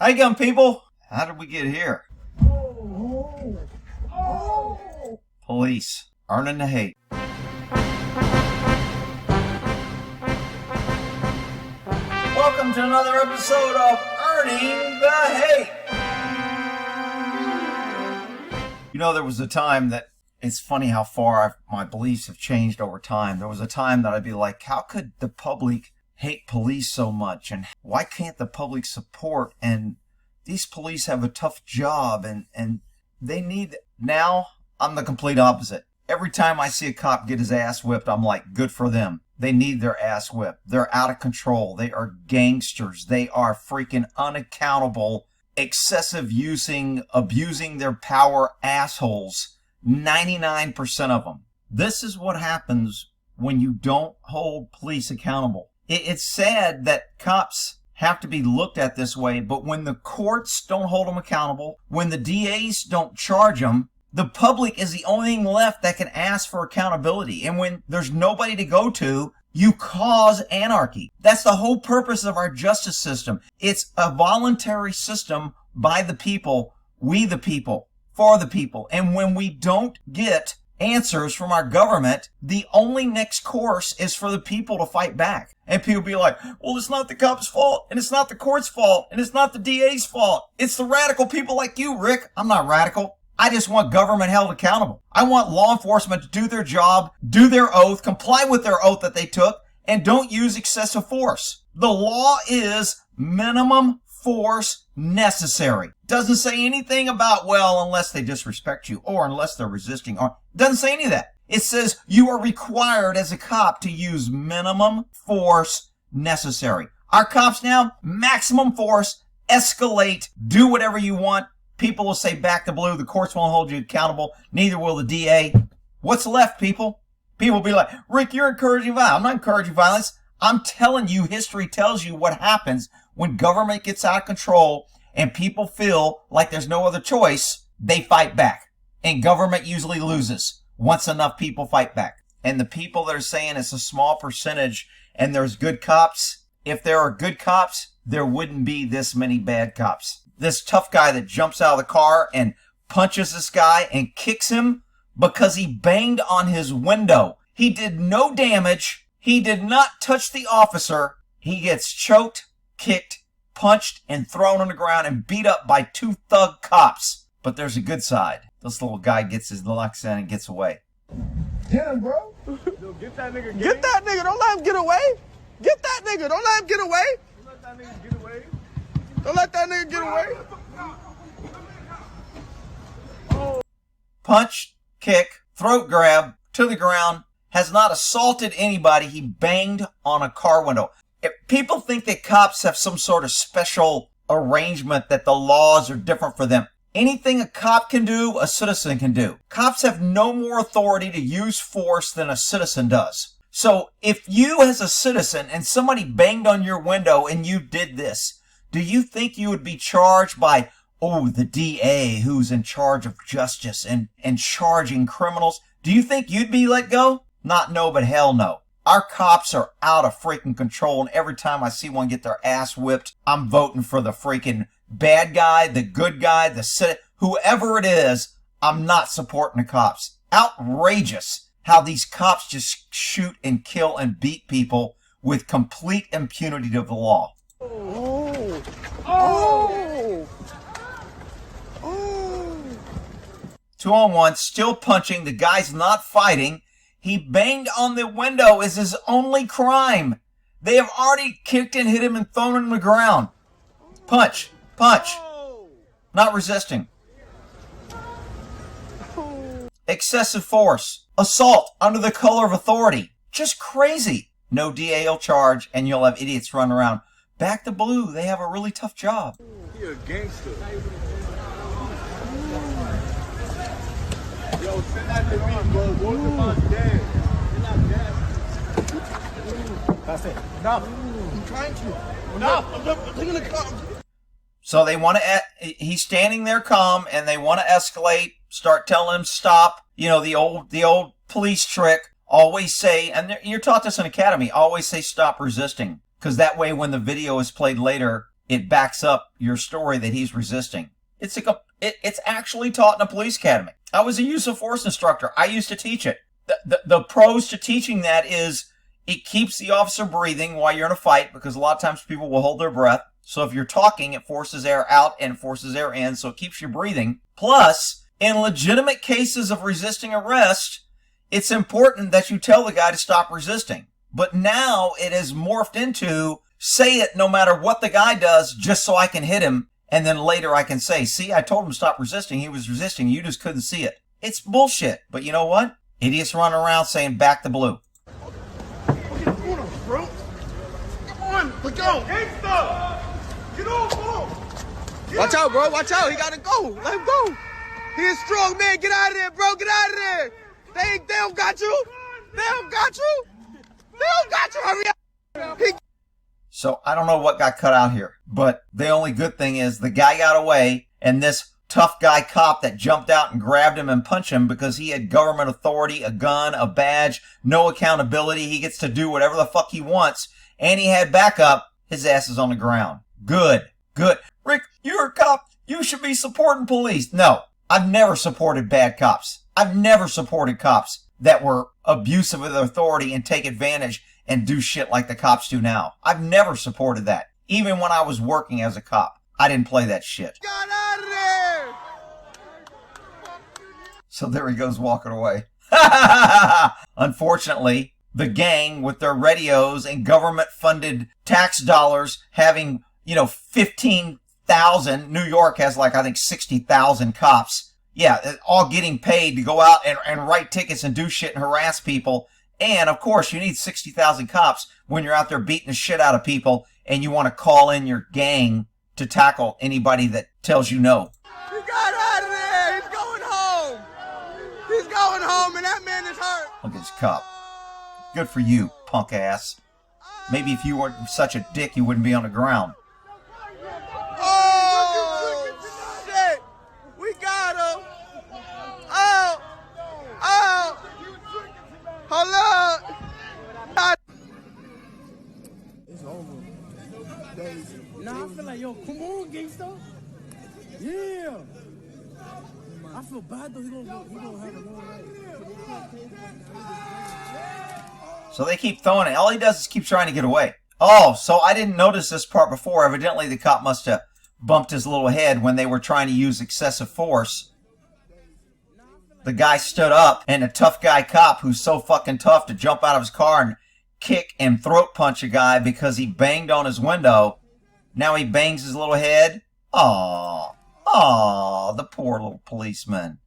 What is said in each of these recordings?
How you going, people? How did we get here? Police. Earning the hate. Welcome to another episode of Earning the Hate. You know, there was a time that, it's funny how far my beliefs have changed over time. There was a time that I'd be like, how could the public hate police so much? And why can't the public support? And these police have a tough job and they need... Now, I'm the complete opposite. Every time I see a cop get his ass whipped, I'm like, good for them. They need their ass whipped. They're out of control. They are gangsters. They are freaking unaccountable, excessive abusing their power assholes. 99% of them. This is what happens when you don't hold police accountable. It's sad that cops have to be looked at this way, but when the courts don't hold them accountable, when the DAs don't charge them, the public is the only thing left that can ask for accountability. And when there's nobody to go to, you cause anarchy. That's the whole purpose of our justice system. It's a voluntary system by the people, we the people, for the people. And when we don't get answers from our government, the only next course is for the people to fight back. And people be like, well, it's not the cops' fault, and it's not the court's fault, and it's not the DA's fault. It's the radical people like you, Rick. I'm not radical. I just want government held accountable. I want law enforcement to do their job, do their oath, comply with their oath that they took, and don't use excessive force. The law is minimum force necessary. Doesn't say anything about, well, unless they disrespect you or unless they're resisting, or doesn't say any of that. It says you are required as a cop to use minimum force necessary. Our cops now, maximum force, escalate, do whatever you want. People will say back to blue, the courts won't hold you accountable, neither will the DA. What's left, people? People will be like, Rick, you're encouraging violence. I'm not encouraging violence. I'm telling you, history tells you what happens when government gets out of control and people feel like there's no other choice. They fight back. And government usually loses once enough people fight back. And the people that are saying it's a small percentage and there's good cops, if there are good cops, there wouldn't be this many bad cops. This tough guy that jumps out of the car and punches this guy and kicks him because he banged on his window. He did no damage. He did not touch the officer. He gets choked, kicked, punched, and thrown on the ground and beat up by two thug cops. But there's a good side. This little guy gets his locks in and gets away. Get him, bro. Yo, get that nigga. Get that nigga. Don't let him get away. Get that nigga. Don't let him get away. Don't let that nigga get away. Don't let that nigga get away. Punch, kick, throat grab, to the ground. Has not assaulted anybody. He banged on a car window. If people think that cops have some sort of special arrangement that the laws are different for them. Anything a cop can do, a citizen can do. Cops have no more authority to use force than a citizen does. So if you as a citizen and somebody banged on your window and you did this, do you think you would be charged by, oh, the DA who's in charge of justice and charging criminals? Do you think you'd be let go? Not no, but hell no. Our cops are out of freaking control, and every time I see one get their ass whipped, I'm voting for the freaking bad guy, the good guy, whoever it is. I'm not supporting the cops. Outrageous how these cops just shoot and kill and beat people with complete impunity to the law. Oh. Oh. Oh. 2-on-1, still punching. The guy's not fighting. He banged on the window is his only crime. They have already kicked and hit him and thrown him on the ground. Punch. Punch. Not resisting. Excessive force. Assault under the color of authority. Just crazy. No DA will charge, and you'll have idiots run around. Back to blue. They have a really tough job. He a gangster. Yo, send that to me, bro. Both of us dead. You're not dead. That's it. Enough. I'm trying to. Enough. I'm looking to come. So they want to, he's standing there calm, and they want to escalate, start telling him stop. You know, the old police trick. Always say, and you're taught this in academy, always say stop resisting. Because that way when the video is played later, it backs up your story that he's resisting. It's actually taught in a police academy. I was a use of force instructor. I used to teach it. The pros to teaching that is it keeps the officer breathing while you're in a fight, because a lot of times people will hold their breath. So if you're talking, it forces air out and forces air in, so it keeps you breathing. Plus, in legitimate cases of resisting arrest, it's important that you tell the guy to stop resisting. But now it has morphed into say it no matter what the guy does, just so I can hit him. And then later I can say, see, I told him to stop resisting. He was resisting. You just couldn't see it. It's bullshit. But you know what? Idiots run around saying back the blue. Okay, hold on, bro. Come on, let go. Gangsta! Get off, bro. Watch out, bro. Watch out. He gotta go. Let him go. He is strong, man. Get out of there, bro. Get out of there. They don't got you. They don't got you. They don't got you. Hurry up. So I don't know what got cut out here, but the only good thing is the guy got away, and this tough guy cop that jumped out and grabbed him and punched him because he had government authority, a gun, a badge, no accountability. He gets to do whatever the fuck he wants, and he had backup. His ass is on the ground. Good. Rick, you're a cop. You should be supporting police. No, I've never supported bad cops. I've never supported cops that were abusive of their authority and take advantage and do shit like the cops do now. I've never supported that. Even when I was working as a cop, I didn't play that shit. Get out of there. So there he goes walking away. Unfortunately, the gang with their radios and government-funded tax dollars having, 15,000. New York has I think 60,000 cops. Yeah, all getting paid to go out and write tickets and do shit and harass people. And, of course, you need 60,000 cops when you're out there beating the shit out of people and you want to call in your gang to tackle anybody that tells you no. He got out of there. He's going home. He's going home, and that man is hurt. Look at this cop. Good for you, punk ass. Maybe if you weren't such a dick, you wouldn't be on the ground. Oh, shit. We got him. Oh. Hold up. It's over. Nah, I feel like, yo, come on, gangsta. Yeah. I feel bad, though. He gonna have a long life. So they keep throwing it. All he does is keep trying to get away. Oh, so I didn't notice this part before. Evidently, the cop must have bumped his little head when they were trying to use excessive force. The guy stood up, and a tough guy cop who's so fucking tough to jump out of his car and kick and throat punch a guy because he banged on his window. Now he bangs his little head. Aw, the poor little policeman.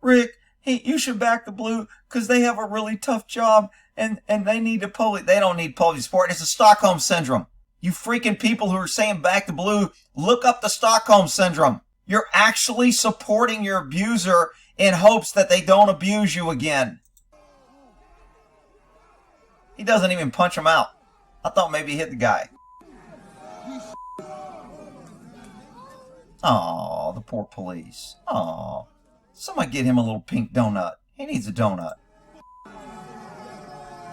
Rick, you should back the blue because they have a really tough job and they need the police. They don't need police support. It's a Stockholm syndrome. You freaking people who are saying back the blue, look up the Stockholm syndrome. You're actually supporting your abuser in hopes that they don't abuse you again. He doesn't even punch him out. I thought maybe he hit the guy. Oh, the poor police. Oh, somebody get him a little pink donut. He needs a donut.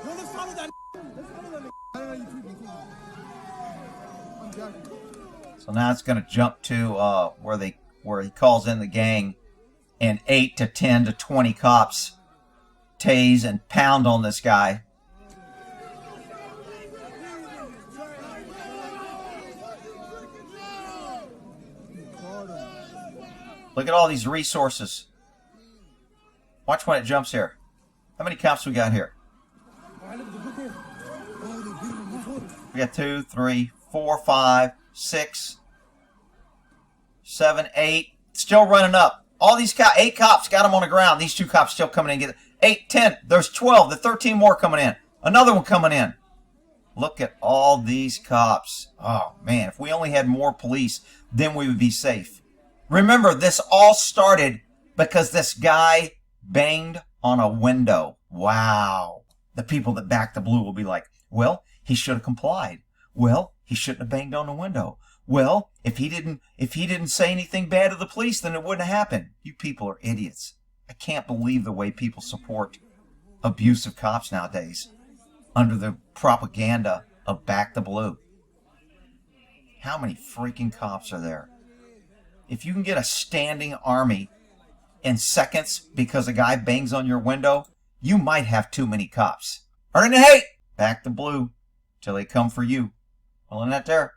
Let's follow that. So now it's going to jump to where he calls in the gang, and 8 to 10 to 20 cops tase and pound on this guy. Look at all these resources. Watch when it jumps here. How many cops we got here? We got 2, 3, 4, 5, 6, 7, 8. Still running up. All these 8 cops got them on the ground. These 2 cops still coming in. Get 8, 10. There's 12. There's 13 more coming in. Another one coming in. Look at all these cops. Oh, man. If we only had more police, then we would be safe. Remember, this all started because this guy banged on a window. Wow. The people that back the blue will be like, well, he should have complied. Well, he shouldn't have banged on the window. Well, if he didn't say anything bad to the police, then it wouldn't have happened. You people are idiots. I can't believe the way people support abusive cops nowadays under the propaganda of back the blue. How many freaking cops are there? If you can get a standing army in seconds because a guy bangs on your window, you might have too many cops. Earning hate! Back to blue till they come for you. Well, in that there.